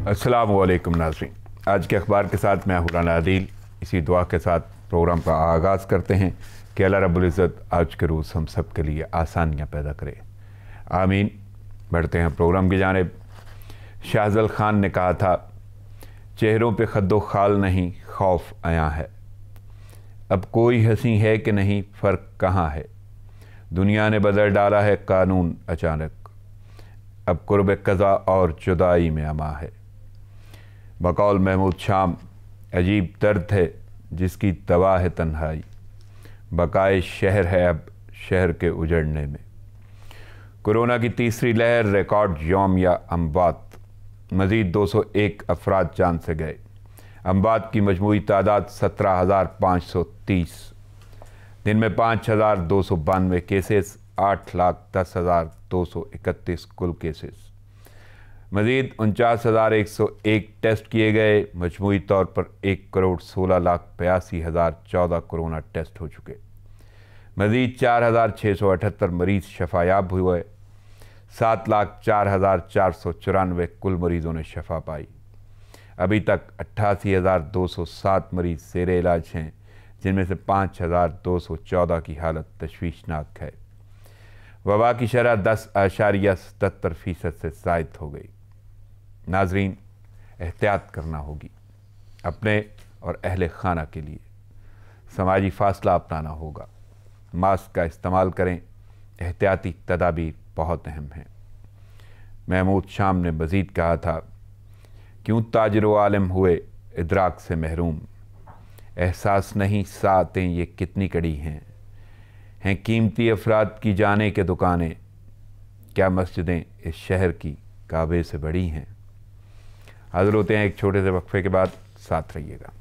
अस्सलामु अलैकुम नाज़रीन, आज के अखबार के साथ मैं हुरान आदिल इसी दुआ के साथ प्रोग्राम का आगाज़ करते हैं कि अल्लाह रब्बुल इज़्ज़त आज के रोज़ हम सब के लिए आसानियाँ पैदा करे, आमीन। बढ़ते हैं प्रोग्राम की जानिब। शाहज़ल ख़ान ने कहा था, चेहरों पे खद्दो खाल नहीं खौफ आया है, अब कोई हंसी है कि नहीं फ़र्क कहाँ है, दुनिया ने बदल डाला है कानून अचानक, अब कुर्ब कज़ा और जुदाई में अमा है। बकौल महमूद शाम, अजीब दर्द है जिसकी दवा है तन्हाई, बकाए शहर है अब शहर के उजड़ने में। कोरोना की तीसरी लहर, रिकॉर्ड यौम या अमवात, मज़ीद 201 अफराद जान से गए। अमवात की मजमूई तादाद 17,530। दिन में 5,292 केसेस, 8,10,231 कुल केसेस। मज़ीद 49,101 टेस्ट किए गए। मजमूई तौर पर 1,16,82,014 कोरोना टेस्ट हो चुके। मज़ीद 4,678 मरीज़ शफायाब हुए। 7,04,494 कुल मरीज़ों ने शफा पाई। अभी तक 88,207 मरीज़ ज़ेरे इलाज हैं, जिनमें से 5,214 की हालत तशवीशनाक है। वबा की शरह 10.77% से ज़ायद हो गई। नाजरीन, एहतियात करना होगी अपने और अहले खाना के लिए। समाजी फासला अपनाना होगा, मास्क का इस्तेमाल करें, एहतियाती तदाबीर बहुत अहम हैं। महमूद शाम ने मज़ीद कहा था, क्यों ताजिर आलम हुए इदराक से महरूम, एहसास नहीं सातें ये कितनी कड़ी हैं कीमती अफराद की जाने के दुकानें, क्या मस्जिदें इस शहर की काबे से बड़ी हैं। हाज़िर होते हैं एक छोटे से वक्फे के बाद, साथ रहिएगा।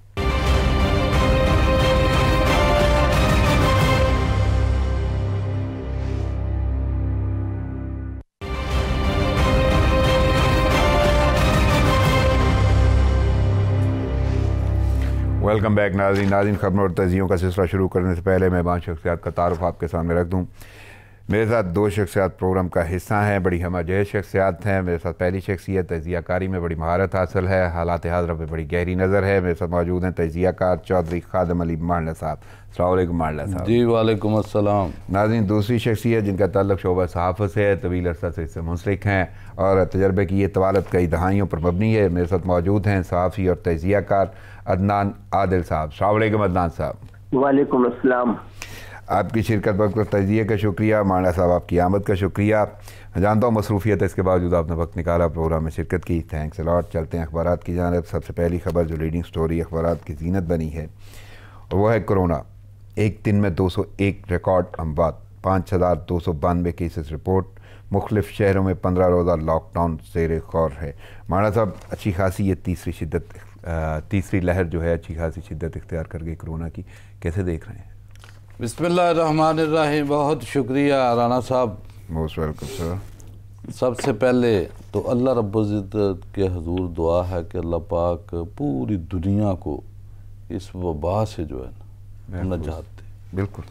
वेलकम बैक नाज़रीन, ख़बरों और तज़ियों का सिलसिला शुरू करने से पहले मैं 5 शख्सियात का तारुफ आपके सामने रख दूँ। मेरे साथ 2 शख्सियात प्रोग्राम का हिस्सा हैं, बड़ी हमजह शख्सियात हैं। मेरे साथ पहली शख्सियत तज़ियाकारी में बड़ी महारत हासिल है, हालात हाज़िरा पे बड़ी गहरी नज़र है। मेरे साथ मौजूद हैं तज़ियाकार चौधरी खादिम अली मांडला साहब। अस्सलाम वालेकुम मांडला साहब। जी वालेकुम अस्सलाम। नाज़रीन, दूसरी शख्सियत जिनका ताल्लुक़ शोबा सहाफ़त से है, तवील अरसा से इससे मुंसलिक हैं और तजर्बे की ये तवालत कई दहाइयों पर मबनी है। मेरे साथ मौजूद हैं सहाफ़ी और तज़ियाकार अदनान आदिल साहब। अस्सलाम वालेकुम अदनान साहब। वालेकुम अस्सलाम। आपकी शिरकत वक्त तजिए का शुक्रिया। मांडा साहब, आपकी आमद का शुक्रिया। जानता हूँ मसरूफ़ियत है, इसके बावजूद आपने वक्त निकाला, प्रोग्राम में शिरकत की, थैंक्स अलॉट। चलते हैं अखबारात की जानिब। सबसे पहली खबर जो लीडिंग स्टोरी अखबारात की जीनत बनी है और वह है कोरोना। एक दिन में 201 रिकॉर्ड अमवात, 5,292 केसेस रिपोर्ट। मुख्तलिफ शहरों में 15 रोज़ा लॉकडाउन ज़ेरे गौर है। मांडा साहब, अच्छी खासी ये तीसरी लहर जो है अच्छी खासी शिद्दत इख्तियार कर गई कोरोना की, कैसे देख रहे हैं? बिस्मिल्लाहिर्रहमानिर्रहीम। बहुत शुक्रिया राना साहब। Most welcome sir. सबसे पहले तो अल्लाह रब्बुल इज़्ज़त के हुज़ूर दुआ है कि अल्लाह पाक पूरी दुनिया को इस वबा से जो है ना नजात दे। बिल्कुल।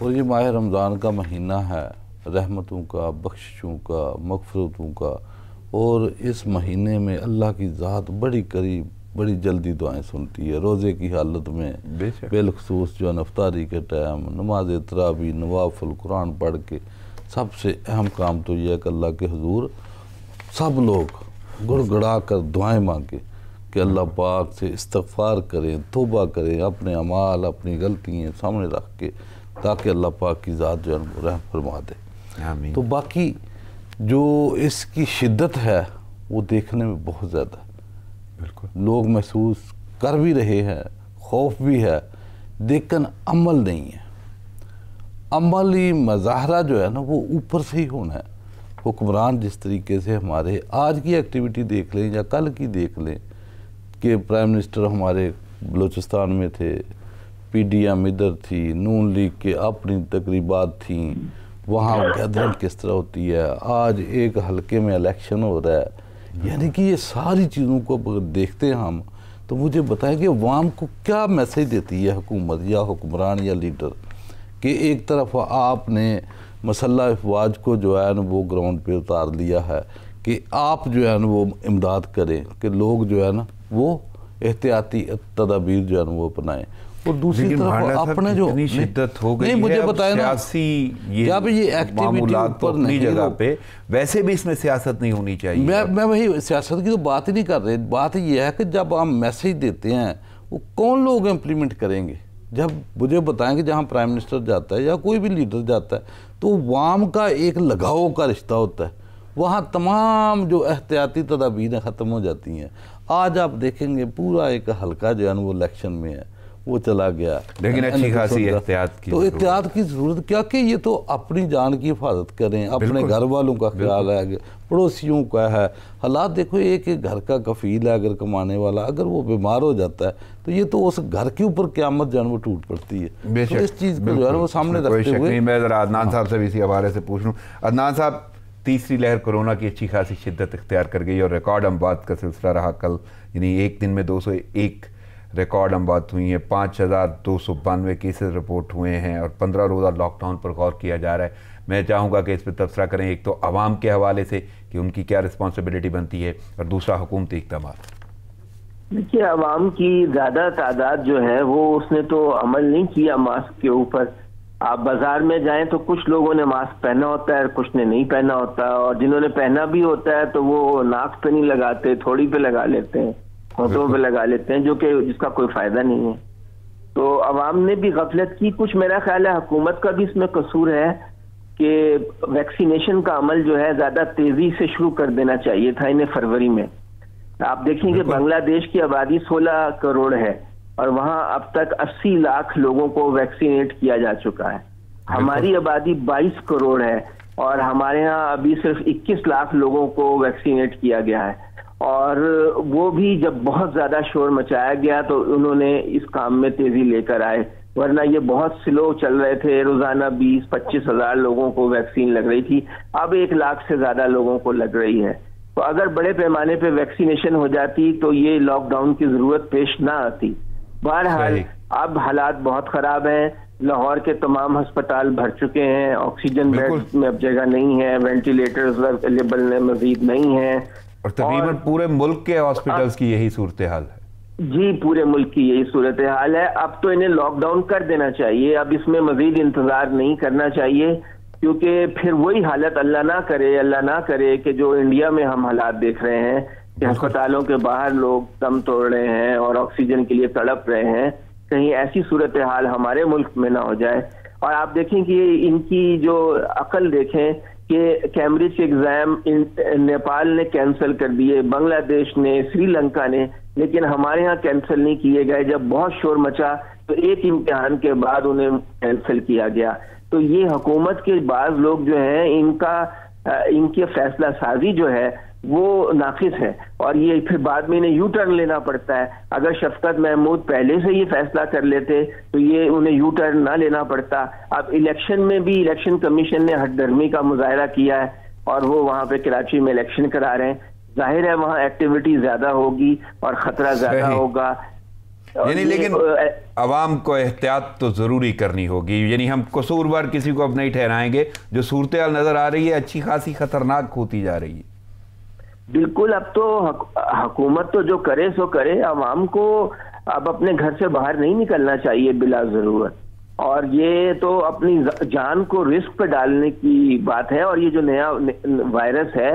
और ये माह रमज़ान का महीना है, रहमतों का, बख्शिशों का, मग़फ़िरतों का। और इस महीने में अल्लाह की ज़ात बड़ी करीब, बड़ी जल्दी दुआएं सुनती है। रोज़े की हालत में बिलखसूस जो इफ्तारी के टाइम नमाज तरावी, नवाफिल, कुरान पढ़ के सबसे अहम काम तो यह है कि अल्लाह के हुजूर सब लोग गुड़गड़ा कर दुआएं मांगे कि अल्लाह पाक से इस्तग़फ़ार करें, तौबा करें, अपने अमाल, अपनी गलतियाँ सामने रख के, ताकि अल्लाह पाक की ज़ात जो है रहम फरमा दे। तो बाकी जो इसकी शिद्दत है वो देखने में बहुत ज़्यादा है। बिल्कुल, लोग महसूस कर भी रहे हैं, खौफ भी है, लेकिन अमल नहीं है। अमली मज़ाहरा जो है ना वो ऊपर से ही होना है। हुक्मरान जिस तरीके से हमारे आज की एक्टिविटी देख लें या कल की देख लें कि प्राइम मिनिस्टर हमारे बलूचिस्तान में थे, PDM इधर थी, नून लीग के अपनी तकरीबात थी, वहाँ गैदरिंग किस तरह होती है, आज एक हलके में इलेक्शन हो रहा है। यानी कि ये सारी चीज़ों को अगर देखते हैं हम, तो मुझे बताएं कि अवाम को क्या मैसेज देती है हुकूमत या हुक्मरान या लीडर, कि एक तरफ आपने मसल्ला अफवाज को जो है ना वो ग्राउंड पे उतार लिया है कि आप जो है ना वो इमदाद करें कि लोग जो है ना वो एहतियाती तदाबीर जो है ना वो अपनाएं। और दूसरी तरफ अपने जो शिद्दत हो गई नहीं, मुझे बताया ना जब ये एक्टिविटी ऊपर नहीं जगह पे, वैसे भी इसमें सियासत नहीं होनी चाहिए। मैं वही सियासत की तो बात ही नहीं कर रहे। बात ये है कि जब हम मैसेज देते हैं वो कौन लोग इम्प्लीमेंट करेंगे। जब मुझे बताएं कि जहाँ प्राइम मिनिस्टर जाता है या कोई भी लीडर जाता है तो वाम का एक लगाव का रिश्ता होता है, वहाँ तमाम जो एहतियाती तदाबीरें ख़त्म हो जाती हैं। आज आप देखेंगे पूरा एक हल्का जो है वो इलेक्शन में है, वो चला गया, लेकिन अच्छी खासी एहतियात की, तो एहतियात की ज़रूरत क्या कि ये तो अपनी जान की हिफाजत करें, अपने घर वालों का ख्याल है, पड़ोसियों का है। हालात देखो, एक घर का कफील है अगर कमाने वाला, अगर वो बीमार हो जाता है तो ये तो उस घर के ऊपर क़यामत जो है वो टूट पड़ती है। तो इस चीज़ को जो है वो सामने रखते हुए मैं ज़रा अदनान साहब से भी इसी हवाले से पूछ लूँ। अदनान साहब, तीसरी लहर कोरोना की अच्छी खासी शिद्दत इख्तियार कर गई और रिकॉर्ड अमवात का सिलसिला रहा कल, यानी एक दिन में 201 रिकॉर्ड अमवात हुई हैं, 5292 केसेस रिपोर्ट हुए हैं और 15 रोज़ा लॉकडाउन पर गौर किया जा रहा है। मैं चाहूँगा कि इस पर तबसरा करें, एक तो आवाम के हवाले से कि उनकी क्या रिस्पॉन्सिबिलिटी बनती है और दूसरा हुकूमती इक़दाम। देखिए, आवाम की ज़्यादा तादाद जो है वो उसने तो अमल नहीं किया मास्क के ऊपर। आप बाजार में जाएं तो कुछ लोगों ने मास्क पहना होता है, कुछ ने नहीं पहना होता, और जिन्होंने पहना भी होता है तो वो नाक पे नहीं लगाते, थोड़ी पे लगा लेते हैं, होठों पे लगा लेते हैं, जो कि जिसका कोई फायदा नहीं है। तो अवाम ने भी गफलत की। कुछ मेरा ख्याल है हुकूमत का भी इसमें कसूर है कि वैक्सीनेशन का अमल जो है ज्यादा तेजी से शुरू कर देना चाहिए था इन्हें फरवरी में। आप देखेंगे बांग्लादेश की आबादी 16 करोड़ है और वहां अब तक 80 लाख लोगों को वैक्सीनेट किया जा चुका है। हमारी आबादी 22 करोड़ है और हमारे यहाँ अभी सिर्फ 21 लाख लोगों को वैक्सीनेट किया गया है, और वो भी जब बहुत ज्यादा शोर मचाया गया तो उन्होंने इस काम में तेजी लेकर आए, वरना ये बहुत स्लो चल रहे थे। रोजाना 20-25 हजार लोगों को वैक्सीन लग रही थी, अब 1 लाख से ज्यादा लोगों को लग रही है। तो अगर बड़े पैमाने पे वैक्सीनेशन हो जाती तो ये लॉकडाउन की जरूरत पेश ना आती। बहरहाल अब हालात बहुत खराब हैं। लाहौर के तमाम अस्पताल भर चुके हैं, ऑक्सीजन बेड में अब जगह नहीं है, वेंटिलेटर्स अवेलेबल मजीद नहीं है, और तकरीबन पूरे मुल्क के हॉस्पिटल्स की यही सूरत हाल है। जी, पूरे मुल्क की यही सूरत हाल है। अब तो इन्हें लॉकडाउन कर देना चाहिए, अब इसमें मजीद इंतजार नहीं करना चाहिए, क्योंकि फिर वही हालत अल्लाह ना करे कि जो इंडिया में हम हालात देख रहे हैं कि अस्पतालों के बाहर लोग दम तोड़ रहे हैं और ऑक्सीजन के लिए तड़प रहे हैं, कहीं ऐसी सूरत हाल हमारे मुल्क में ना हो जाए। और आप देखें कि इनकी जो अकल देखें कि कैम्ब्रिज एग्जाम नेपाल ने कैंसिल कर दिए, बांग्लादेश ने, श्रीलंका ने, लेकिन हमारे यहाँ कैंसिल नहीं किए गए। जब बहुत शोर मचा तो एक इम्तिहान के बाद उन्हें कैंसिल किया गया। तो ये हुकूमत के बाज लोग जो हैं इनकी फैसला साजी जो है वो नाकिस है, और ये फिर बाद में इन्हें यू टर्न लेना पड़ता है। अगर शफकत महमूद पहले से ये फैसला कर लेते तो ये उन्हें यू टर्न ना लेना पड़ता। अब इलेक्शन में भी इलेक्शन कमीशन ने हठधर्मी का मुजाहरा किया है और वो वहां पे कराची में इलेक्शन करा रहे हैं। जाहिर है वहां एक्टिविटी ज्यादा होगी और खतरा ज्यादा होगा, यानी लेकिन अवाम को एहतियात तो ज़रूरी करनी होगी। यानी हम कसूरवार किसी को अब नहीं ठहराएंगे। जो सूरत हाल नज़र आ रही है अच्छी खासी खतरनाक होती जा रही है। बिल्कुल, अब तो हुकूमत तो जो करे सो करे, अवाम को अब अपने घर से बाहर नहीं निकलना चाहिए बिला ज़रूरत, और ये तो अपनी जान को रिस्क पे डालने की बात है। और ये जो नया वायरस है,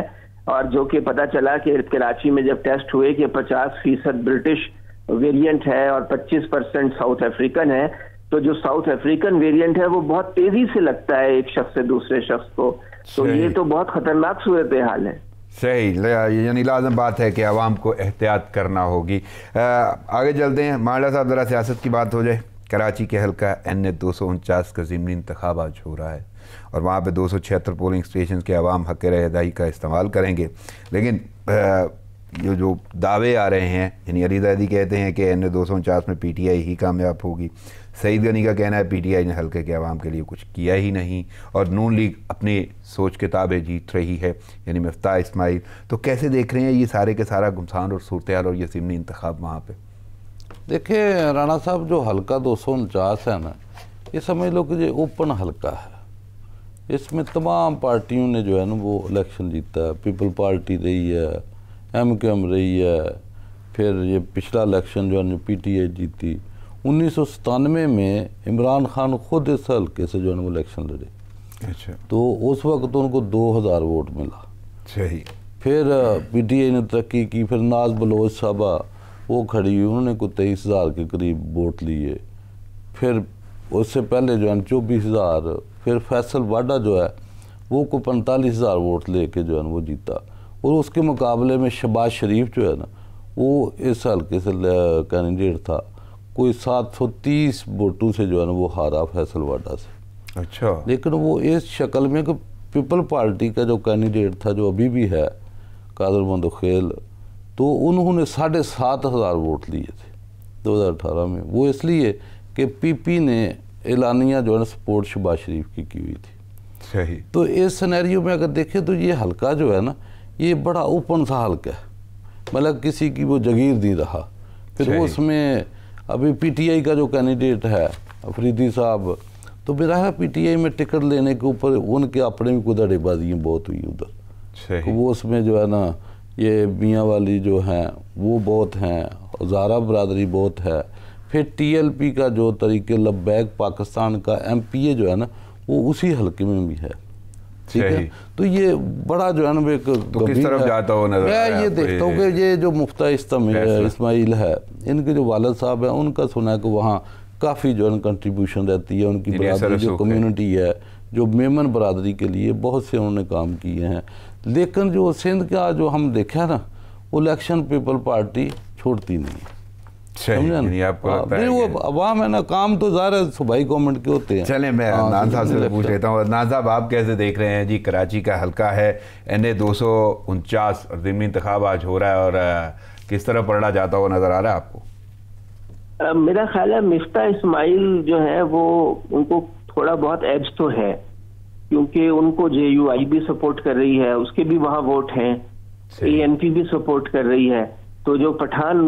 और जो कि पता चला कि कराची में जब टेस्ट हुए कि 50% ब्रिटिश वेरिएंट है और 25% साउथ अफ्रीकन है, तो जो साउथ अफ्रीकन वेरिएंट है वो बहुत तेजी से लगता है एक शख्स से दूसरे शख्स को। तो ये तो बहुत खतरनाक सूरत हाल है। सही, यानी लाजम बात है कि आवाम को एहतियात करना होगी। आगे चलते हैं। माला साहब, ज़रा सियासत की बात हो जाए। कराची के हल्का NH 249 का ज़िमनी इंतखाब आज हो रहा है और वहाँ पे 276 पोलिंग स्टेशन के अवाम हक़ रहदाई का इस्तेमाल करेंगे, लेकिन जो दावे आ रहे हैं, यानी अली ज़ैदी कहते हैं कि NH 249 में PTI ही कामयाब होगी। सईद गनी का कहना है PTI ने हल्के के अवाम के लिए कुछ किया ही नहीं और नून लीग अपनी सोच किताबें जीत रही है, यानी मिफ्ताह इस्माइल। तो कैसे देख रहे हैं ये सारे के सारा घुमसान और सूरत हाल और ये ज़िमनी इंतखाब वहाँ पे? देखिए राना साहब, जो हल्का 249 है ना, ये समझ लो कि ये ओपन हल्का है। इसमें तमाम पार्टियों ने जो है ना वो इलेक्शन जीता है। पीपल पार्टी रही है, MKM रही है, फिर ये पिछला इलेक्शन जो है PTI जीती। 1997 में इमरान खान खुद इस हल्के से जो है वो इलेक्शन लड़े। अच्छा। तो उस वक्त उनको 2000 वोट मिला। सही। फिर PTI ने तरक्की की, फिर नाज बलोच साहबा वो खड़ी हुई, उन्होंने को 23,000 के करीब वोट लिए। फिर उससे पहले जो है 24,000। फिर फैसल वाडा जो है वो को 45,000 वोट लेके जो है वो जीता। और उसके मुकाबले में शहबाज शरीफ जो है ना वो इस हल्के से कैंडिडेट था, कोई 730 वोटों से जो है ना वो हारा फैसल वाडा से। अच्छा। लेकिन वो इस शक्ल में कि पीपल पार्टी का जो कैंडिडेट था जो अभी भी है कादर मंदखेल, तो उन्होंने 7,500 वोट लिए थे 2018 में। वो इसलिए कि PP ने एलानिया जो है ना सपोर्ट शहबाज शरीफ की हुई थी। सही। तो इस सिनेरियो में अगर देखें तो ये हल्का जो है ना ये बड़ा ओपन सा हल्का है, मतलब किसी की वो जगीर नहीं रहा। फिर वो उसमें अभी PTI का जो कैंडिडेट है अफरीदी साहब, तो मेरा है PTI में टिकट लेने के ऊपर उनके अपने भी कुछ अड़ेबाजियाँ बहुत हुई उधर। तो वो उसमें जो है ना ये मियाँ वाली जो हैं वो बहुत हैं, ज़ारा बरादरी बहुत है। फिर TLP का जो तरीके लब्बैक पाकिस्तान का MPA जो है ना वो उसी हल्के में भी है। ठीक है। तो ये बड़ा जो है ना एक तो किस तरफ जाता हो नजर मैं ये देखता हूँ कि ये जो मुफ्ता इस्माइल है, इनके जो वालिद साहब हैं उनका सुना है कि वहाँ काफ़ी जो है कंट्रीब्यूशन रहती है। उनकी बरादरी जो कम्युनिटी है, जो मेमन बरादरी के लिए बहुत से उन्होंने काम किए हैं। लेकिन जो सिंध का जो हम देखा ना वो इलेक्शन पीपल पार्टी छोड़ती नहीं है। वो अवाम है ना, काम तो ज़्यादा सूबाई गवर्नमेंट के होते हैं। चले मैं नाज साहब से पूछ लेता हूँ। नाज साहब आप कैसे देख रहे हैं जी, कराची का हल्का है NA 249 और ज़िमनी इंतखाब आज हो रहा है, और किस तरह पलड़ा जाता हुआ नजर आ रहा है आपको? मेरा ख्याल है मिफ्ता इस्माइल जो है वो उनको थोड़ा बहुत एज तो है, क्योंकि उनको JUI भी सपोर्ट कर रही है, उसके भी वहाँ वोट हैं, ANP भी सपोर्ट कर रही है। तो जो पठान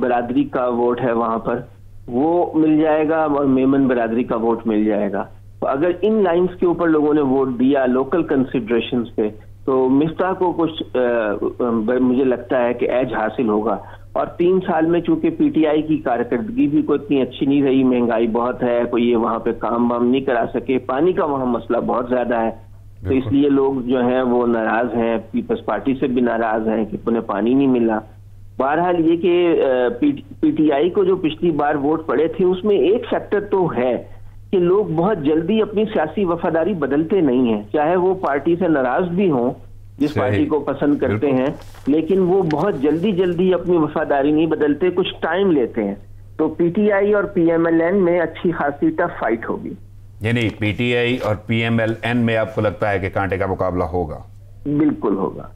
बरादरी का वोट है वहाँ पर वो मिल जाएगा और मेमन बरादरी का वोट मिल जाएगा। तो अगर इन लाइंस के ऊपर लोगों ने वोट दिया लोकल कंसिडरेशंस पे, तो मिफ्ता को कुछ मुझे लगता है कि एज हासिल होगा। और 3 साल में चूंकि PTI की कारकर्दगी भी कोई इतनी अच्छी नहीं रही, महंगाई बहुत है, कोई ये वहाँ पे काम वाम नहीं करा सके, पानी का वहाँ मसला बहुत ज्यादा है, तो इसलिए लोग जो हैं वो नाराज हैं, पीपल्स पार्टी से भी नाराज हैं कि उन्हें पानी नहीं मिला। बहरहाल ये कि PTI को जो पिछली बार वोट पड़े थे उसमें एक फैक्टर तो है कि लोग बहुत जल्दी अपनी सियासी वफादारी बदलते नहीं हैं, चाहे वो पार्टी से नाराज भी हों जिस पार्टी को पसंद करते हैं, लेकिन वो बहुत जल्दी अपनी वफादारी नहीं बदलते, कुछ टाइम लेते हैं। तो PTI और PMLN में अच्छी खासी टफ फाइट होगी। यानी PTI और PMLN में आपको लगता है कि कांटे का मुकाबला होगा? बिल्कुल होगा।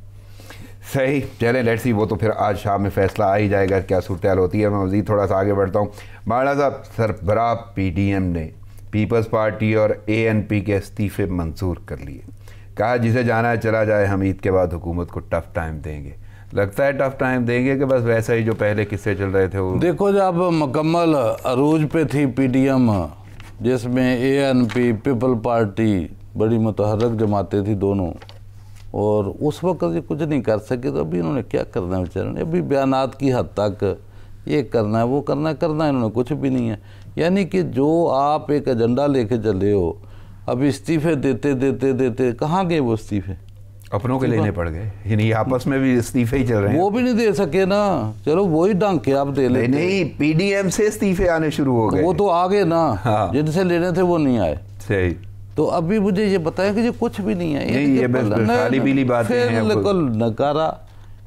सही। चले लेट्स सी, वो तो फिर आज शाम में फैसला आ ही जाएगा क्या सूरत हाल होती है। मैं मज़ीद थोड़ा सा आगे बढ़ता हूँ। माड़ा साहब, सरबराह PDM ने पीपल्स पार्टी और ANP के इस्तीफे मंजूर कर लिए, कहा जिसे जाना है चला जाए, हम ईद के बाद हुकूमत को टफ टाइम देंगे। लगता है टफ टाइम देंगे कि बस वैसा ही जो पहले किस्से चल रहे थे वो? देखो, जब मुकम्मल अरूज पे थी PDM, जिसमें ANP पीपल पार्टी बड़ी मुतहर्रक जमातें थी दोनों, और उस वक्त ये कुछ नहीं कर सके, तो अभी इन्होंने क्या करना है बेचारे ने? अभी बयानात की हद तक ये करना है वो करना है, इन्होंने कुछ भी नहीं है। यानी कि जो आप एक एजेंडा लेके चले हो, अब इस्तीफे देते कहाँ गए वो इस्तीफे? अपनों के लेने पड़ गए, यानी आपस में भी इस्तीफे ही चल रहे हैं। वो भी नहीं दे सके ना, चलो वही डंक के आप दे ले। नहीं, PDM से इस्तीफे आने शुरू हो गए। वो तो आ गए ना। हाँ। जिनसे लेने थे वो नहीं आए। सही। तो अभी मुझे ये बताया कि ये कुछ भी नहीं है, ये खाली पीली बातें हैं। बिल्कुल नकारा,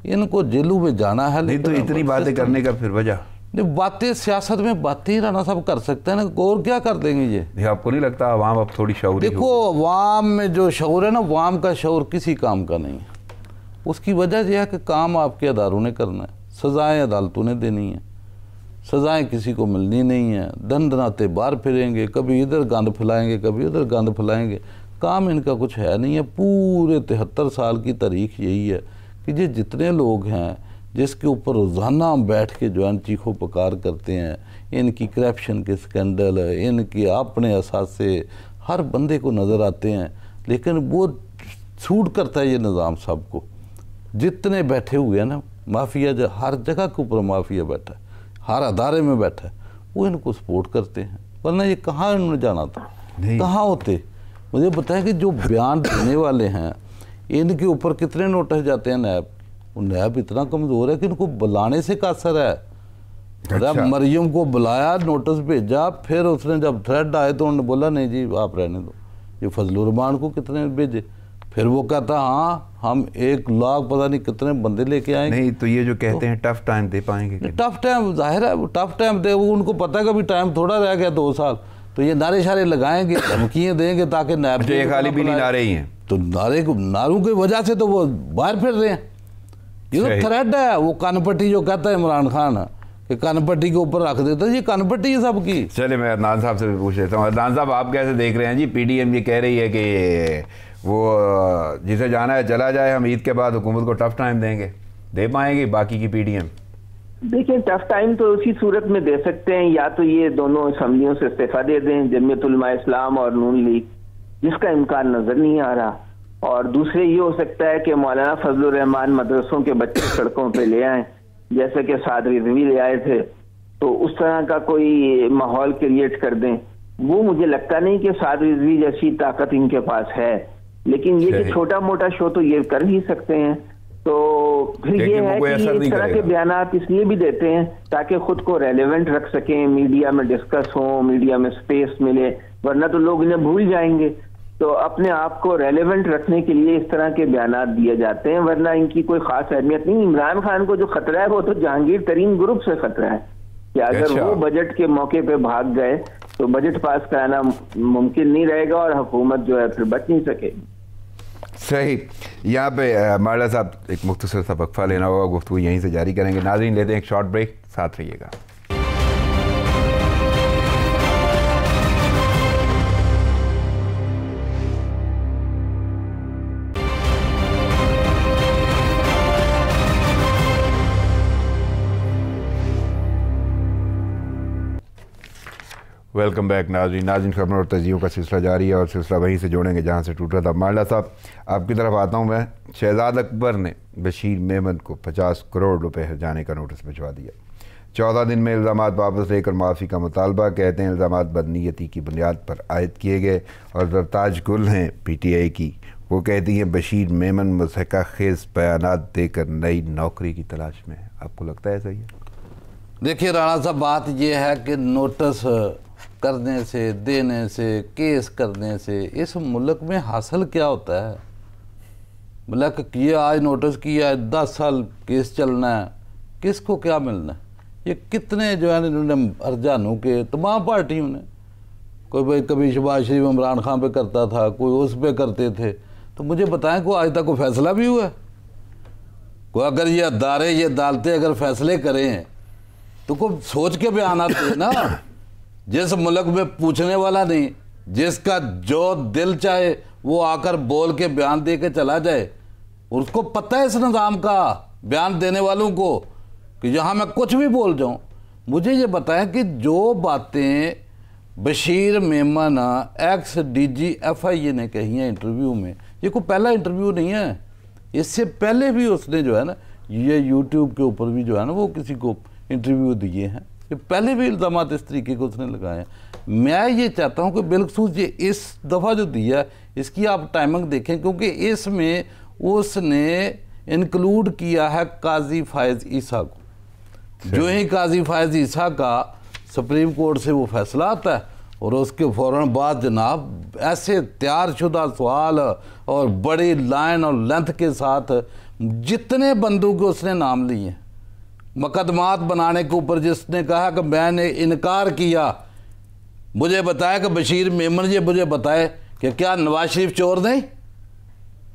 इनको जेलों में जाना है। नहीं तो इतनी बातें करने का फिर वजह नहीं, बातें सियासत में बातें ही राना साहब कर सकते हैं ना, और क्या कर देंगे ये? आपको नहीं लगता अवाम अब थोड़ी शऊरी? देखो, अवाम में जो शऊर है ना, अवाम का शऊर किसी काम का नहीं है। उसकी वजह यह है कि काम आपके अदारों ने करना है, सज़ाएँ अदालतों ने देनी है, सज़ाएँ किसी को मिलनी नहीं है। दंडनाते बाहर फिरेंगे, कभी इधर गंद फैलाएंगे, कभी उधर गंद फैलाएंगे, काम इनका कुछ है नहीं है। पूरे 73 साल की तारीख यही है कि ये जितने लोग हैं जिसके ऊपर रोज़ाना हम बैठ के जो है चीखो पुकार करते हैं, इनकी करप्शन के स्कैंडल, इनके अपने असासे हर बंदे को नज़र आते हैं। लेकिन वो सूट करता है ये निज़ाम सबको। जितने बैठे हुए हैं ना माफिया, हर जगह के ऊपर माफिया बैठा है, हर अदारे में बैठा है, वो इनको सपोर्ट करते हैं। वरना ये कहाँ इन्होंने जाना था, कहाँ होते। मुझे बताया कि जो बयान देने वाले हैं इनके ऊपर कितने नोटिस जाते हैं नैब, वो नैब इतना कमज़ोर है कि इनको बुलाने से का असर है। अच्छा। मरियम को बुलाया, नोटिस भेजा, फिर उसने जब थ्रेड आए तो उन्होंने बोला नहीं जी आप रहने दो। ये फजलुर रहमान को कितने भेजे, फिर वो कहता हाँ हम 1 लाख पता नहीं कितने बंदे लेके आएंगे। नहीं तो ये जो कहते हैं टफ टाइम दे पाएंगे, टफ टाइम जाहिर है वो टफ टाइम दे, वो उनको पता है कि अभी टाइम थोड़ा रह गया 2 साल, तो ये नारे शारे लगाएंगे, धमकियाँ देंगे ताकि नैब ये खाली भी नहीं नारे ही हैं, तो नारों की वजह से तो वो बाहर फिर रहे हैं। ये तो थ्रेड है, वो कानपट्टी जो कहता है इमरान खान कि कानपट्टी के ऊपर रख देता है, ये कानपट्टी है सबकी। चले मैं अदनान साहब से पूछ लेता हूँ। अदनान साहब आप कैसे देख रहे हैं जी, पीडीएम ये कह रही है कि वो जिसे जाना है चला जाए, हम ईद के बाद हुकूमत को टफ टाइम देंगे, दे पाएंगे बाकी की पीडीएम? देखिए टफ टाइम तो उसी सूरत में दे सकते हैं, या तो ये दोनों असम्बलियों से इस्तीफा दे दें, जमीयत उलमा इस्लाम और नून लीग, जिसका इम्कान नजर नहीं आ रहा, और दूसरे ये हो सकता है कि मौलाना फजलुर रहमान मदरसों के बच्चे सड़कों पे ले आए, जैसे कि साद रिजवी ले आए थे, तो उस तरह का कोई माहौल क्रिएट कर दें। वो मुझे लगता नहीं कि साद रिजवी जैसी ताकत इनके पास है, लेकिन ये कि छोटा मोटा शो तो ये कर ही सकते हैं। तो फिर ये है कि इस तरह के बयानात इसलिए भी देते हैं ताकि खुद को रेलेवेंट रख सकें, मीडिया में डिस्कस हो, मीडिया में स्पेस मिले, वरना तो लोग इन्हें भूल जाएंगे। तो अपने आप को रेलेवेंट रखने के लिए इस तरह के बयानात दिए जाते हैं, वरना इनकी कोई खास अहमियत नहीं। इमरान खान को जो खतरा है वो तो जहांगीर तरीन ग्रुप से खतरा है कि अगर वो बजट के मौके पे भाग गए तो बजट पास कराना मुमकिन नहीं रहेगा और हुकूमत जो है फिर बच नहीं सकेगी। सही। यहाँ पे माला साहब एक मुख्तसर सा वक्फा लेना होगा, गुफ्तगू यहीं से जारी करेंगे। नाज़रीन लेते हैं एक शॉर्ट ब्रेक, साथ रहिएगा। वेलकम बैक नाज़रीन खबरों और तजियों का सिलसिला जारी है और सिलसिला वहीं से जोड़ेंगे जहां से टूटा था। माला साहब आपकी तरफ आता हूं मैं। शहजाद अकबर ने बशीर मेमन को 50 करोड़ रुपए हर्जाने का नोटिस भिजवा दिया। 14 दिन में इल्ज़ाम वापस लेकर माफ़ी का मुतालबा। कहते हैं इल्ज़ाम बदनीयती की बुनियाद पर आयद किए गए। और सरताज गुल हैं PTI की, वो कहती हैं बशीर मेमन मुज़हका खेज़ बयानात देकर नई नौकरी की तलाश में है। आपको लगता है सही है? देखिए राणा साहब, बात यह है कि नोटिस करने से, देने से, केस करने से इस मुल्क में हासिल क्या होता है? मतलब किया आज नोटिस किया, 10 साल केस चलना है, किसको क्या मिलना है? ये कितने जो है इन्होंने अरजानों के तमाम पार्टियों ने, कोई भाई कभी शहबाज शरीफ इमरान खान पे करता था, कोई उस पे करते थे, तो मुझे बताएं कोई आज तक कोई फैसला भी हुआ है? कोई अगर ये अदारे ये अदालतें अगर फैसले करें तो कोई सोच के बयान आते ना। जिस मुल्क में पूछने वाला नहीं, जिसका जो दिल चाहे वो आकर बोल के बयान दे के चला जाए, उसको पता है इस निज़ाम का, बयान देने वालों को, कि यहाँ मैं कुछ भी बोल जाऊँ। मुझे ये बताएं कि जो बातें Bashir Memon x DG FIA ने कही हैं इंटरव्यू में, ये कोई पहला इंटरव्यू नहीं है। इससे पहले भी उसने जो है ना ये YouTube के ऊपर भी जो है ना वो किसी को इंटरव्यू दिए हैं, ये पहले भी इल्ज़ाम इस तरीके को उसने लगाए हैं। मैं ये चाहता हूँ कि बिलखसूस ये इस दफ़ा जो दिया है इसकी आप टाइमिंग देखें, क्योंकि इसमें उसने इंक्लूड किया है काजी फायज़ ईसा को। जो ही काजी फायज़ ईसा का सुप्रीम कोर्ट से वो फैसला आता है और उसके फ़ौरन बाद जनाब ऐसे तैयारशुदा सवाल और बड़ी लाइन और लेंथ के साथ जितने बंदों के उसने नाम लिए हैं मुकदमात बनाने के ऊपर, जिसने कहा कि मैंने इनकार किया, मुझे बताया कि बशीर मेमन ये मुझे बताए कि क्या नवाज शरीफ चोर नहीं,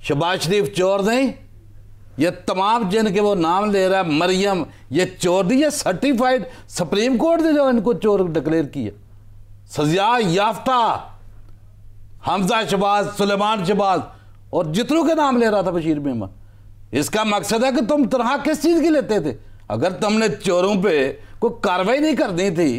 शहबाज शरीफ चोर नहीं, ये तमाम जिनके वो नाम ले रहा है, मरियम ये चोर नहीं, ये सर्टिफाइड सुप्रीम कोर्ट ने जो इनको चोर डिक्लेयर किया, सजा याफ्ता हमजा शहबाज, सुलेमान शहबाज और जितनों के नाम ले रहा था बशीर मेमन। इसका मकसद है कि तुम तनख्वाह किस चीज़ की लेते थे? अगर तुमने चोरों पे कोई कार्रवाई नहीं करनी थी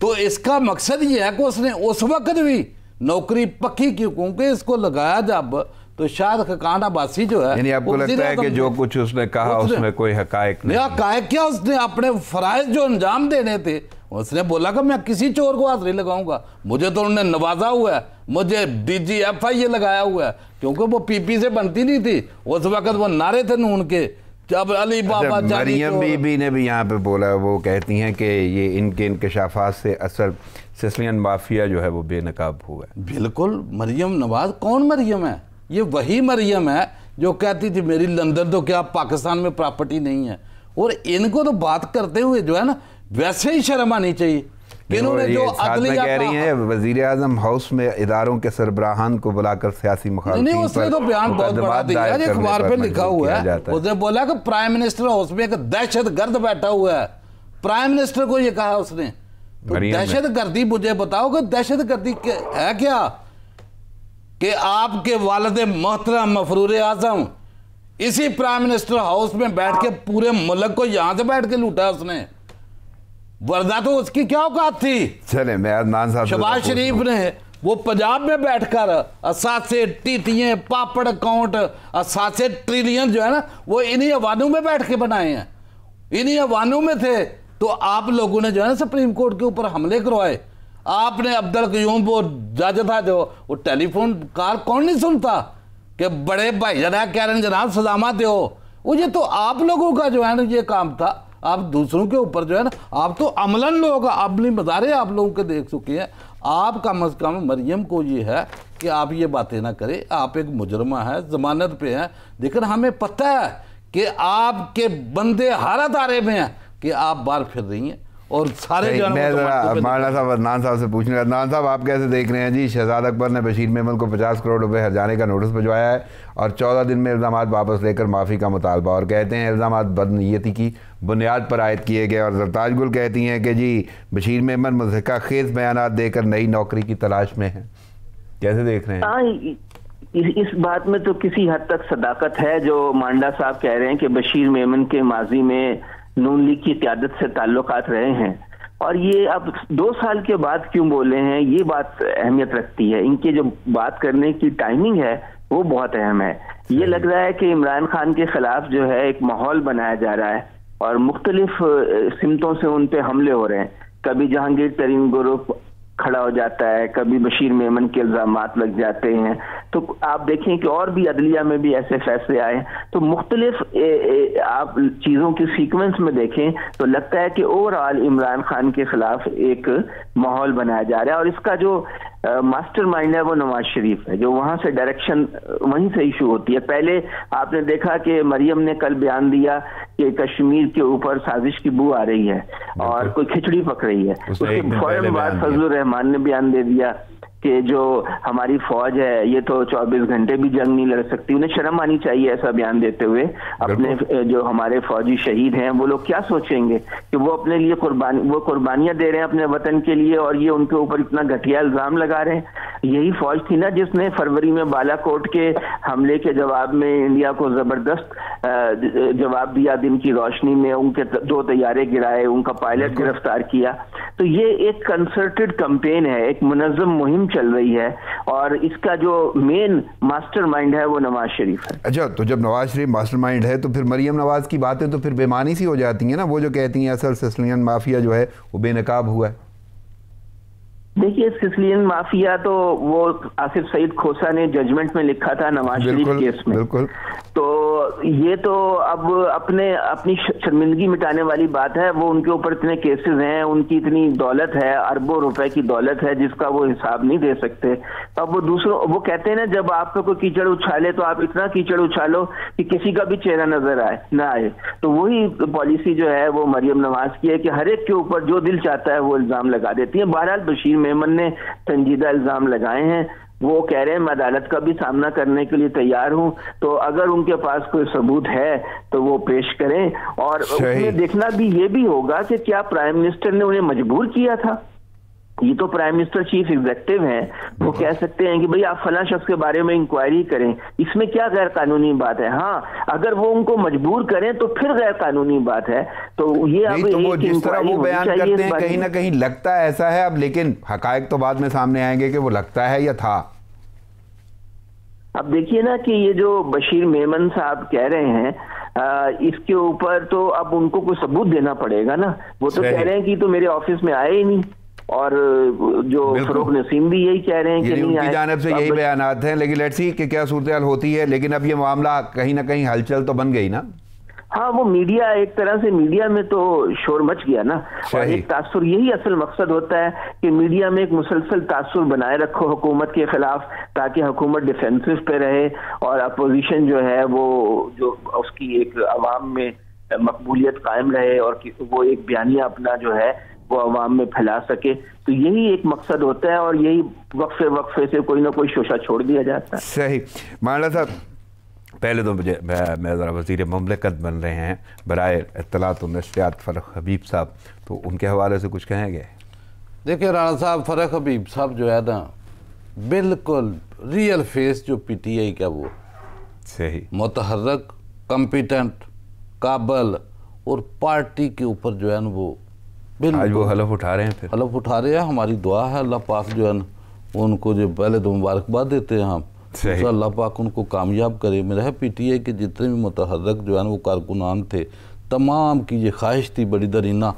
तो इसका मकसद ये है कि उसने उस वक्त भी नौकरी पक्की क्यों? क्योंकि इसको लगाया जब तो शायद खकान अब्बासी जो है, यानी आपको लगता है कि जो कुछ उसने कहा उसमें कोई हकायक नहीं? हकायक क्या, उसने अपने फराइज जो अंजाम देने थे, उसने बोला कि मैं किसी चोर को हाथ नहीं लगाऊंगा, मुझे तो उन्होंने नवाजा हुआ है, मुझे DGFI लगाया हुआ है, क्योंकि वो PP से बनती नहीं थी उस वक्त, वो नारे थे नून के, जब अली बाबा मरियम बीबी ने भी यहाँ पे बोला, वो कहती हैं कि ये इनके इंकशाफात से असल सिसिलियन माफिया जो है वो बेनकाब हुआ है। बिल्कुल, मरियम नवाज कौन मरियम है? ये वही मरियम है जो कहती थी मेरी लंदन तो क्या पाकिस्तान में प्रॉपर्टी नहीं है। और इनको तो बात करते हुए जो है ना वैसे ही शर्म आनी चाहिए। इन्होंने जो अदलिया कह रही हैं वजीर आजम हाउस में इदारों के सरबराहान को बुलाकर सियासी मुखालिफिन उसने तो बयान बहुत बड़ा दिया है, अखबार पे लिखा हुआ है। उसने बोला कि प्राइम मिनिस्टर हाउस में एक दहशतगर्द बैठा हुआ है। प्राइम मिनिस्टर को ये कहा उसने। तो दहशतगर्दी, मुझे बताओ कि दहशतगर्दी है क्या? कि आपके वालिद मोहतरम मफरूर आजम इसी प्राइम मिनिस्टर हाउस में बैठ के पूरे मुल्क को यहां से बैठ के लूटा उसने, वरना तो उसकी क्या औकात थी? चले मैं अदनान साहब, शहबाज शरीफ ने वो पंजाब में बैठकर असासे टीटियां पापड़ अकाउंट असासे ट्रिलियन जो है ना वो इन्हीं अवानों में बैठ के बनाए हैं, इन्हीं अवानों में थे। तो आप लोगों ने जो है ना सुप्रीम कोर्ट के ऊपर हमले करवाए। आपने अब्दुल कयूम वो जज था जो वो टेलीफोन कॉल कौन नहीं सुनता कि बड़े भाई जनाब कह रहे हैं जनाब सजामा दो, वो ये तो आप लोगों का जो है ना ये काम था। आप दूसरों के ऊपर जो है ना, आप तो अमलन लोग अपनी मज़ारे आप लोगों के देख चुके हैं। आप कम अज़ कम मरियम को ये है कि आप ये बातें ना करें, आप एक मुजरमा है, जमानत पे हैं, लेकिन हमें पता है कि आपके बंदे हर अदारे में हैं कि आप बाहर फिर रही हैं और सारे मौलाना साहब अदनान साहब से पूछने। अदनान साहब आप कैसे देख रहे हैं जी? शहजाद अकबर ने बशीर मेमन को 50 करोड़ रुपए हर्जाने का नोटिस भिजवाया है और 14 दिन में इल्ज़ाम वापस लेकर माफ़ी का मुतालबा, और कहते हैं इल्ज़ाम बदनीयती की बुनियाद पर आयद किए गए। और सरताज गुल कहती हैं कि जी बशीर मेमन मुज़हिका खेज़ बयानात देकर नई नौकरी की तलाश में हैं। कैसे देख रहे हैं? इस बात में तो किसी हद तक सदाकत है जो मांडा साहब कह रहे हैं कि बशीर मेमन के माजी में नून लीग की क़यादत से ताल्लुकात रहे हैं, और ये अब 2 साल के बाद क्यों बोले हैं, ये बात अहमियत रखती है। इनके जो बात करने की टाइमिंग है वो बहुत अहम है। ये लग रहा है कि इमरान खान के खिलाफ जो है एक माहौल बनाया जा रहा है और मुख्तलिफ सिमतों से उन पे हमले हो रहे हैं। कभी जहांगीर तरीन ग्रुप खड़ा हो जाता है, कभी बशीर मेमन के इल्जामात लग जाते हैं। तो आप देखें कि और भी अदलिया में भी ऐसे फैसले आए। तो मुख्तलिफ आप चीज़ों की सीक्वेंस में देखें तो लगता है कि ओवरऑल इमरान खान के खिलाफ एक माहौल बनाया जा रहा है, और इसका जो मास्टरमाइंड है वो नवाज शरीफ है, जो वहां से डायरेक्शन वहीं से इशू होती है। पहले आपने देखा कि मरियम ने कल बयान दिया कि कश्मीर के ऊपर साजिश की बू आ रही है और कोई खिचड़ी पक रही है। उसके फौरन बाद फजलुर रहमान ने बयान दे दिया कि जो हमारी फौज है ये तो 24 घंटे भी जंग नहीं लड़ सकती। उन्हें शर्म आनी चाहिए ऐसा बयान देते हुए। अपने जो हमारे फौजी शहीद हैं वो लोग क्या सोचेंगे कि वो अपने लिए कुर्बानियां दे रहे हैं अपने वतन के लिए, और ये उनके ऊपर इतना घटिया इल्जाम लगा रहे हैं। यही फौज थी ना जिसने फरवरी में बालाकोट के हमले के जवाब में इंडिया को जबरदस्त जवाब दिया, दिन की रोशनी में उनके 2 तैयारे गिराए, उनका पायलट गिरफ्तार किया। तो ये एक कंसर्टेड कैंपेन है, एक मुनज़्ज़म मुहिम चल रही है, और इसका जो मेन मास्टरमाइंड है वो नवाज शरीफ है। अच्छा, तो जब नवाज शरीफ मास्टरमाइंड है तो फिर मरियम नवाज की बातें तो फिर बेमानी सी हो जाती हैं ना, वो जो कहती हैं असल सिसिलियन माफिया जो है वो बेनकाब हुआ है। देखिए, सिसिलियन माफिया तो वो आसिफ सईद खोसा ने जजमेंट में लिखा था नवाज शरीफ केस में। बिल्कुल। तो ये तो अब अपनी शर्मिंदगी मिटाने वाली बात है। वो उनके ऊपर इतने केसेस हैं, उनकी इतनी दौलत है, अरबों रुपए की दौलत है जिसका वो हिसाब नहीं दे सकते। तो अब वो कहते हैं ना, जब आप पे कोई कीचड़ उछाले तो आप इतना कीचड़ उछालो कि किसी का भी चेहरा नजर ना आए। तो वही पॉलिसी जो है वो मरियम नवाज की है कि हर एक के ऊपर जो दिल चाहता है वो इल्जाम लगा देती है। बहरहाल बशीर मेमन ने संजीदा इल्जाम लगाए हैं, वो कह रहे हैं मैं अदालत का भी सामना करने के लिए तैयार हूं, तो अगर उनके पास कोई सबूत है तो वो पेश करें। और उसमें देखना भी ये भी होगा कि क्या प्राइम मिनिस्टर ने उन्हें मजबूर किया था ये तो प्राइम मिनिस्टर चीफ एग्जेक्टिव हैं, वो कह सकते हैं कि भाई आप फला शख्स के बारे में इंक्वायरी करें, इसमें क्या गैर कानूनी बात है। हाँ, अगर वो उनको मजबूर करें तो फिर गैर कानूनी बात है। तो ये अब तो वो जिस तरह वो बयान करते हैं कहीं ना कहीं लगता है ऐसा है अब, लेकिन हकायक तो बाद में सामने आएंगे कि वो लगता है या था। अब देखिए ना कि ये जो बशीर मेमन साहब कह रहे हैं, इसके ऊपर तो अब उनको कोई सबूत देना पड़ेगा ना। वो तो कह रहे हैं कि तो मेरे ऑफिस में आए ही नहीं, और जो फरूक नसीम भी यही कह रहे हैं कि नहीं आए। जानिब से यही बयानात हैं, लेकिन लेट्स सी कि क्या सूरत हाल होती है। लेकिन अब ये मामला कहीं ना कहीं हलचल तो बन गई ना। हाँ, वो मीडिया एक तरह से मीडिया में तो शोर मच गया ना, और एक तासुर, यही असल मकसद होता है कि मीडिया में एक मुसलसल तासुर बनाए रखो हुकूमत के खिलाफ, ताकि हुकूमत डिफेंसिव पे रहे और अपोजिशन जो है वो जो उसकी एक अवाम में मकबूलियत कायम रहे और वो एक बयानिया अपना जो है वो अवाम में फैला सके। तो यही एक मकसद होता है, और यही वक्फे से कोई ना कोई शोशा छोड़ दिया जाता है। सही। माना साहब, पहले तो मुझे मैं ज़रा वज़ीर ममलिकत बन रहे हैं बराए इत्तलात व नशरियात फ़रख हबीब साहब, तो उनके हवाले से कुछ कहेंगे? देखिए राणा साहब, फ़रख हबीब साहब जो है ना, बिल्कुल रियल फेस जो PTI का वो सही मुतहर्रक, कॉम्पिटेंट, काबल और पार्टी के ऊपर जो है ना वो आज वो हलफ उठा रहे हैं, फिर हलफ उठा रहे हैं। हमारी दुआ है अल्लाह पाक जो है ना उनको, जो पहले तो मुबारकबाद देते हैं हम, अल्लाह पाक उनको कामयाब करे। मेरा है PTI के जितने भी मुतहर्रक जो है ना वो कारकुनान थे, तमाम की ये ख्वाहिश थी बड़ी दरीना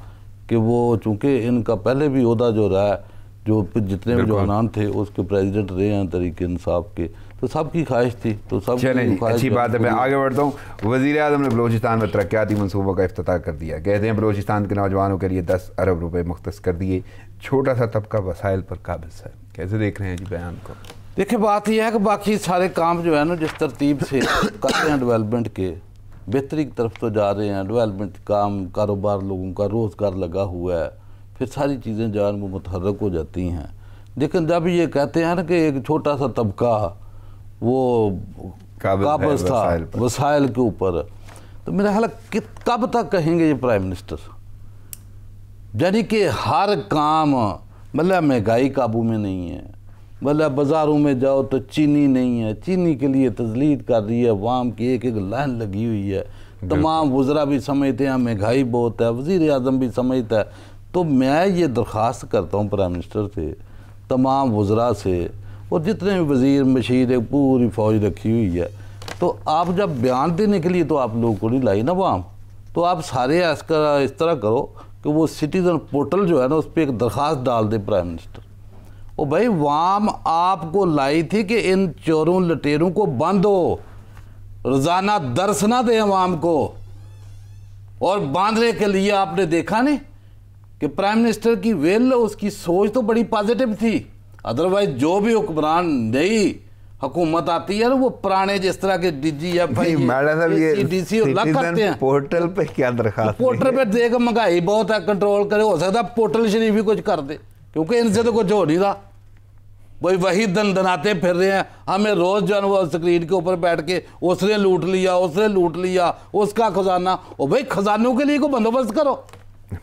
कि वो, चूँकि इनका पहले भी ओहदा जो रहा है, जो जितने भी जवानान थे उसके प्रेसिडेंट रहे हैं तरीके इंसाफ के, तो सबकी ख्वाहिश थी। तो सब अच्छी बात है। मैं आगे बढ़ता हूँ। वज़ीर आज़म ने बलूचिस्तान में तरक्याती मनसूबों का इफ्तिताह कर दिया। कहते हैं बलूचिस्तान के नौजवानों के लिए 10 अरब रुपए मुख्तस कर दिए। छोटा सा तबका वसाइल पर काबिज है। कैसे देख रहे हैं जी बयान को? देखिए, बात यह है कि बाकी सारे काम जो है ना जिस तरतीब से कर रहे हैं डेवलपमेंट के, बेहतरी की तरफ तो जा रहे हैं। डेवलपमेंट काम, कारोबार, लोगों का रोज़गार लगा हुआ है, फिर सारी चीज़ें जो है वो मुतहर्रक हो जाती हैं। लेकिन जब ये कहते हैं ना कि एक छोटा सा तबका वो काबिज था वसाइल के ऊपर, तो मेरा ख्याल कब तक कहेंगे ये प्राइम मिनिस्टर? यानी कि हर काम, मतलब महंगाई काबू में नहीं है, मतलब बाज़ारों में जाओ तो चीनी नहीं है, चीनी के लिए तजलीद कर रही है अवाम की, एक एक लाइन लगी हुई है। तमाम वज़रा भी समझते हैं महंगाई बहुत है, वज़ीर आज़म भी समझता है। तो मैं ये दरख्वास्त करता हूँ प्राइम मिनिस्टर से, तमाम वज़रा से, और जितने भी वज़ीर मशीर, एक पूरी फ़ौज रखी हुई है, तो आप जब बयान देने के लिए तो आप लोगों को नहीं लाई ना वाम, तो आप सारे इस तरह करो कि वो सिटीज़न पोर्टल जो है ना उस पर एक दरख्वास्त डाल दे प्राइम मिनिस्टर। और भाई वाम आपको लाई थी कि इन चोरों लटेरों को बंद हो, रोज़ाना दर्स ना दें अवाम को, और बांधने के लिए आपने देखा नहीं कि प्राइम मिनिस्टर की वेल, उसकी सोच तो बड़ी पॉजिटिव थी। अदरवाइज जो भी हुक्मरान नई हुकूमत आती है ना, वो पुराने जिस तरह के DGF DCO लग करते हैं। पोर्टल पे क्या दरखास्त? पोर्टल पे देख महंगाई बहुत है, कंट्रोल करे, हो सकता है पोर्टल शरीफ भी कुछ कर दे, क्योंकि इनसे तो कुछ हो नहीं रहा। वही दनाते फिर रहे हैं, हमें रोज जो है वो स्क्रीन के ऊपर बैठ के उसने लूट लिया, उसने लूट लिया, उसका खजाना। और भाई खजानों के लिए को बंदोबस्त करो,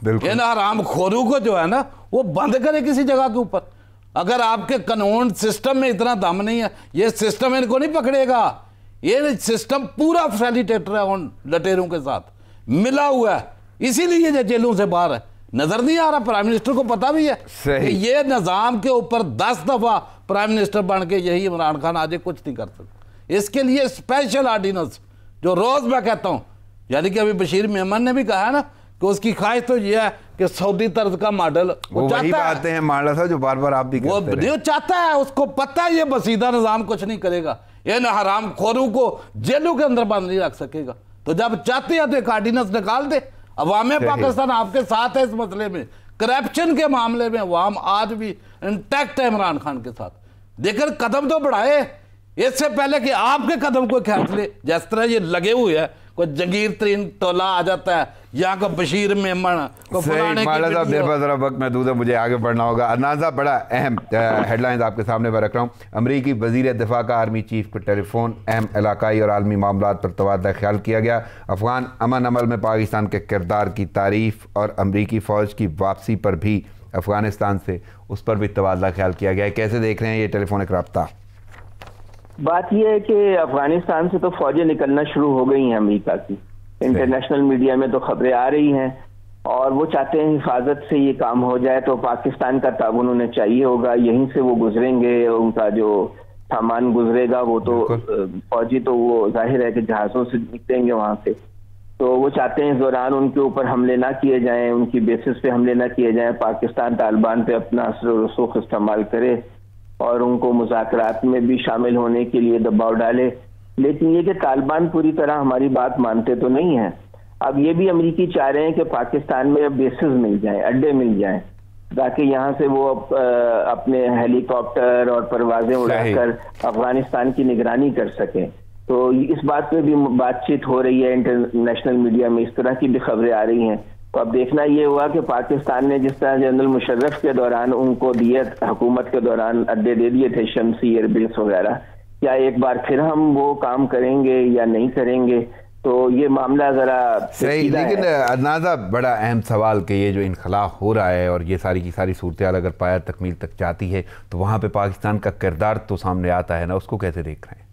इन हराम खोरों को जो है ना वो बंद करे किसी जगह के ऊपर। अगर आपके कानून सिस्टम में इतना दम नहीं है, ये सिस्टम इनको नहीं पकड़ेगा। ये सिस्टम पूरा फैसिलिटेटर है उन लटेरों के साथ मिला हुआ है, इसीलिए ये जेलों से बाहर है। नजर नहीं आ रहा, प्राइम मिनिस्टर को पता भी है कि ये निजाम के ऊपर 10 दफा प्राइम मिनिस्टर बन के यही इमरान खान आज कुछ नहीं कर सकते। इसके लिए स्पेशल ऑर्डिनेंस, जो रोज मैं कहता हूं, यानी कि अभी बशीर मेमन ने भी कहा है ना कि उसकी ख्वाहिश तो ये है कि सऊदी तर्ज का मॉडल वो वही बातें हैं माला साहब जो बार बार आप भी वो चाहता है। उसको पता है ये बसीदा निजाम कुछ नहीं करेगा, इन हराम खोरों को जेलों के अंदर बंद नहीं रख सकेगा। तो जब चाहते हैं तो एक ऑर्डिनेंस निकाल दे। अवाम पाकिस्तान आपके साथ है इस मसले में, करप्शन के मामले में अवाम आज भी इंटैक्ट है इमरान खान के साथ। लेकिन कदम तो बढ़ाए, इससे पहले कि आपके कदम को ख्याल ले। जिस तरह ये लगे हुए है, कोई जंगीर तरीन टोला आ जाता है, यहाँ का बशीर मेमन को फलाने की जरा वक्त महदूद है, मुझे आगे बढ़ना होगा। अनाजा बड़ा अहम हेडलाइंस आपके सामने मैं रख रहा हूँ। अमरीकी वज़ीर दिफा का आर्मी चीफ को टेलीफोन, अहम इलाकाई और आलमी मामलात पर तबादला ख्याल किया गया। अफगान अमन अमल में पाकिस्तान के किरदार की तारीफ और अमरीकी फ़ौज की वापसी पर भी अफ़गानिस्तान से, उस पर भी तबादला ख्याल किया गया है। कैसे देख रहे हैं ये टेलीफोनिक रब्ता? बात यह है कि अफगानिस्तान से तो फौजें निकलना शुरू हो गई हैं अमेरिका की, इंटरनेशनल मीडिया में तो खबरें आ रही हैं, और वो चाहते हैं हिफाजत से ये काम हो जाए, तो पाकिस्तान का ताउन उन्हें चाहिए होगा, यहीं से वो गुजरेंगे, उनका जो सामान गुजरेगा वो तो फौजी तो वो जाहिर है कि जहाज़ों से निकलेंगे वहां से, तो वो चाहते हैं इस दौरान उनके ऊपर हमले ना किए जाएं, उनकी बेसिस पे हमले ना किए जाएं, पाकिस्तान तालिबान पे अपना असर और रसूख इस्तेमाल करे और उनको मुज़ाकरात में भी शामिल होने के लिए दबाव डाले। लेकिन ये कि तालिबान पूरी तरह हमारी बात मानते तो नहीं है। अब ये भी अमेरिकी चाह रहे हैं कि पाकिस्तान में अब बेसिस मिल जाएं, अड्डे मिल जाएं, ताकि यहाँ से वो अपने हेलीकॉप्टर और परवाजें उड़ाकर अफगानिस्तान की निगरानी कर सकें। तो इस बात पे भी बातचीत हो रही है इंटरनेशनल मीडिया में, इस तरह की भी खबरें आ रही हैं। तो अब देखना ये हुआ कि पाकिस्तान ने जिस तरह जनरल मुशर्रफ के दौरान उनको दिए, हुकूमत के दौरान अड्डे दे दिए थे शमसी एयरबेस वगैरह, क्या एक बार फिर हम वो काम करेंगे या नहीं करेंगे? तो ये मामला जरा सही। लेकिन अदनान साहब, बड़ा अहम सवाल कि ये जो इनखला हो रहा है और ये सारी की सारी सूरत हाल अगर पाया तकमील तक जाती है तो वहाँ पे पाकिस्तान का किरदार तो सामने आता है ना, उसको कैसे देख रहे हैं?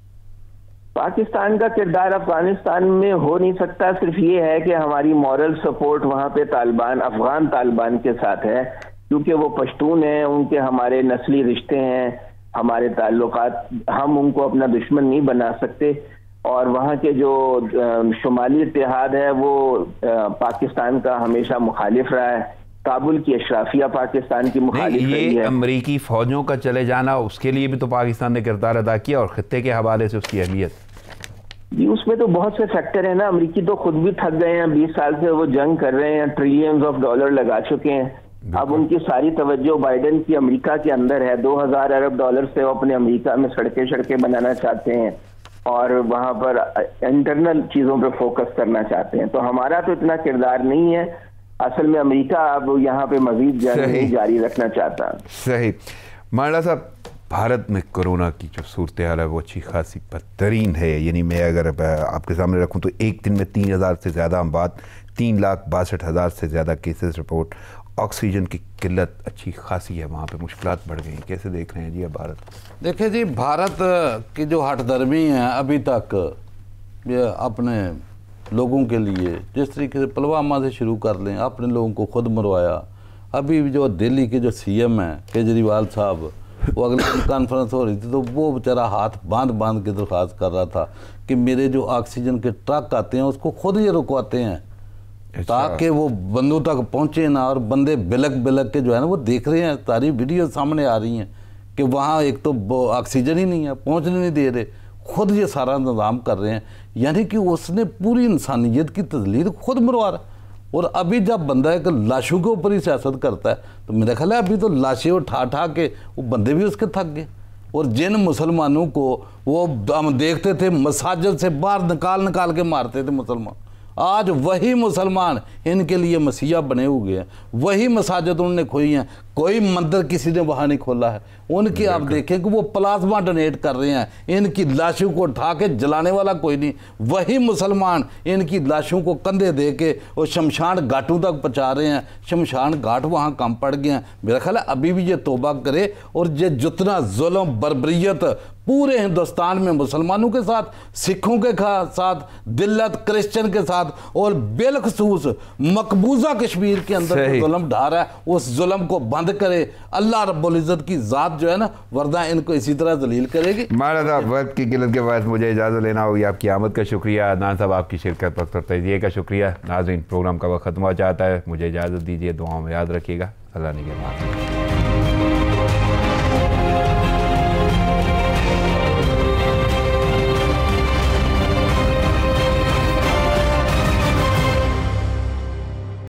पाकिस्तान का किरदार अफगानिस्तान में हो नहीं सकता। सिर्फ ये है कि हमारी मॉरल सपोर्ट वहाँ पे तालिबान, अफगान तालिबान के साथ है, क्योंकि वो पश्तून हैं, उनके हमारे नस्ली रिश्ते हैं, हमारे ताल्लुकात, हम उनको अपना दुश्मन नहीं बना सकते। और वहाँ के जो शुमाली इत्तेहाद है वो पाकिस्तान का हमेशा मुखालिफ रहा है, काबुल की अशराफिया पाकिस्तान की मुखालिफ रही है। अमरीकी फौजों का चले जाना, उसके लिए भी तो पाकिस्तान ने किरदार अदा किया, और खित्ते के हवाले से उसकी अहमियत जी, उसमें तो बहुत से फैक्टर है ना। अमरीकी तो खुद भी थक गए हैं, 20 साल से वो जंग कर रहे हैं, ट्रिलियंस ऑफ डॉलर लगा चुके हैं। अब उनकी सारी तवज्जो बाइडेन की अमेरिका के अंदर है। 2000 अरब डॉलर से वो अपने अमेरिका में सड़कें बनाना चाहते हैं और वहां पर इंटरनल चीजों पे फोकस करना चाहते हैं। तो हमारा तो इतना किरदार नहीं है। असल में अमेरिका अब यहाँ पे मजीद जंग जारी रखना चाहता है। सही। मांडा साहब, भारत में कोरोना की जो सूरत हाल है वो अच्छी खासी बदतरीन है। यानी मैं अगर आपके सामने रखूं तो एक दिन में 3000 से ज़्यादा अमवात, 3,62,000 से ज़्यादा केसेस रिपोर्ट, ऑक्सीजन की किल्लत अच्छी खासी है, वहाँ पे मुश्किलात बढ़ गई। कैसे देख रहे हैं जी अब भारत? देखिए जी, भारत की जो हठधर्मी है अभी तक ये अपने लोगों के लिए, जिस तरीके से पुलवामा से शुरू कर लें, अपने लोगों को खुद मरवाया। अभी जो दिल्ली के जो सीएम हैं केजरीवाल साहब, वो अगले दिन कॉन्फ्रेंस हो रही थी तो वो बेचारा हाथ बांध के दरख्वास्त कर रहा था कि मेरे जो ऑक्सीजन के ट्रक आते हैं उसको खुद ये रुकवाते हैं ताकि वो बंदों तक पहुंचे ना। और बंदे बिलक के जो है ना वो देख रहे हैं, सारी वीडियो सामने आ रही हैं कि वहाँ एक तो ऑक्सीजन ही नहीं है, पहुंचने नहीं दे रहे, खुद ये सारा इंतज़ाम कर रहे हैं। यानी कि उसने पूरी इंसानियत की तजलील खुद मरवा रहा है। और अभी जब बंदा एक लाशों के ऊपर ही सियासत करता है तो मेरा ख्याल है अभी तो लाशें उठा के वो बंदे भी उसके थक गए। और जिन मुसलमानों को वो हम देखते थे मसाजिद से बाहर निकाल के मारते थे मुसलमान, आज वही मुसलमान इनके लिए मसीहा बने हुए हैं, वही मसाजिद उन्होंने खोई हैं। कोई मंदिर किसी ने वहाँ नहीं खोला है। उनकी आप देखें कि वो प्लाज्मा डोनेट कर रहे हैं, इनकी लाशों को उठा के जलाने वाला कोई नहीं। वही मुसलमान इनकी लाशों को कंधे दे के वो शमशान घाटों तक पहुँचा रहे हैं। शमशान घाट वहाँ कम पड़ गए हैं। मेरा ख्याल है अभी भी ये तौबा करे और ये जितना जुल्म बर्बरियत पूरे हिंदुस्तान में मुसलमानों के साथ, सिखों के साथ, दिल्लत क्रिश्चियन के साथ और बिलखसूस मकबूजा कश्मीर के अंदर जो जुल्म ढा रहा है उस जुल्म को बंद करे। अल्लाह रब्बुल इज्जत की ज़ात जो है ना, वरना इनको इसी तरह जलील करेगी। मारा साहब, वक्त की किल्लत के बाद मुझे इजाज़त लेना होगी। आपकी आमद का शुक्रिया। अदनान साहब, आपकी शिरकत वक्त और तजज़िये का शुक्रिया। नाज़रीन, प्रोग्राम का वक्त ख़त्म हो जाता है, मुझे इजाज़त दीजिए। दुआओं में याद रखिएगा। अल्लाह निगहबान।